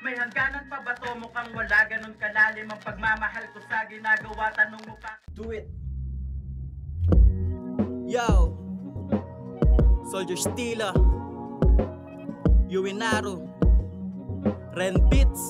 May hangganan pa ba to? Mukhang wala, ganun kalalim ang pagmamahal ko sa ginagawa. Tanong mo pa. Do it. Yo, Soldier Stila, Yuinaru, Ren Beats.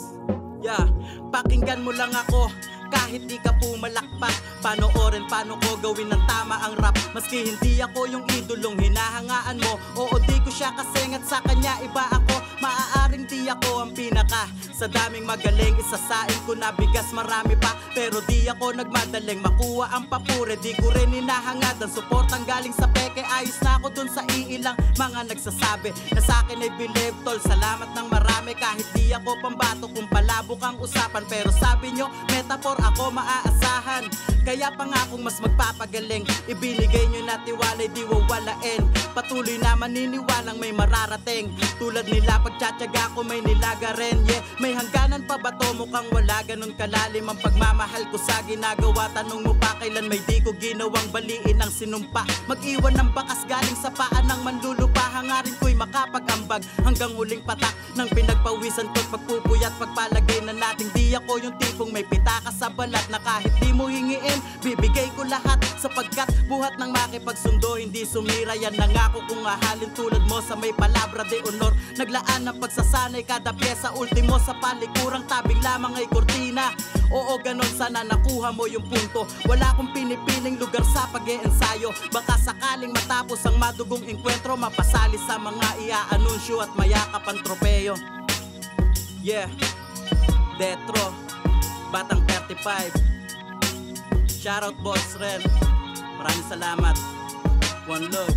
Yeah, pakinggan mo lang ako kahit di ka pumalakpak. Panoorin paano ko gawin ng tama ang rap. Maski hindi ako yung idolong hinahangaan mo. Oo, di ko siya kasing at sa kanya iba ako. Maaaring di ako ang pinaka sa daming magaling. Isasain ko na bigas marami pa, pero di ako nagmadaling makuha ang papure. Di ko rin hinahangad ang suportang galing sa peke. Ayos na ako dun sa iilang mga nagsasabi na sa akin ay believe tol. Salamat ng marami kahit di ako pambato kung palabok ang usapan. Pero sabi nyo metaphor ako maaasahan, kaya pa nga kung mas magpapagaling. Ibinigay nyo na tiwala'y di wawalain. Patuloy na maniniwalang may mararating. Tulad nila pagtsatsaga ko may nilaga rin. Yeah, may hangganan pa ba to? Mukhang wala, ganun kalalim ang pagmamahal ko sa ginagawa. Tanong mo pa kailan may di ko ginawang baliin ang sinumpa. Mag-iwan ng bakas galing sa paan ng manlulupa. Hangarin ko'y makapag-ambag hanggang huling patak ng pinagpawisan ko't pagpupuyat. Pagpalagay na nating di ako yung tipong may pitaka sa balat na kahit di mo hingiin, bibigay ko lahat. Sapagkat buhat ng makipagsundo, hindi sumira. Yan nangako kung ahalin tulad mo sa may palabra de honor. Naglaan ng pagsasanay kada pyesa, ultimo sa palikurang tabing lamang ay kortina. Oo, ganon sana nakuha mo yung punto. Wala akong pinipiling lugar sa pag-iensayo. Baka sakaling matapos ang madugong enkwentro, mapasali sa mga ia-anunsyo at mayakap ang tropeyo. Yeah, Detro, Batang 35. Shoutout Boss Ren. Maraming salamat. One love.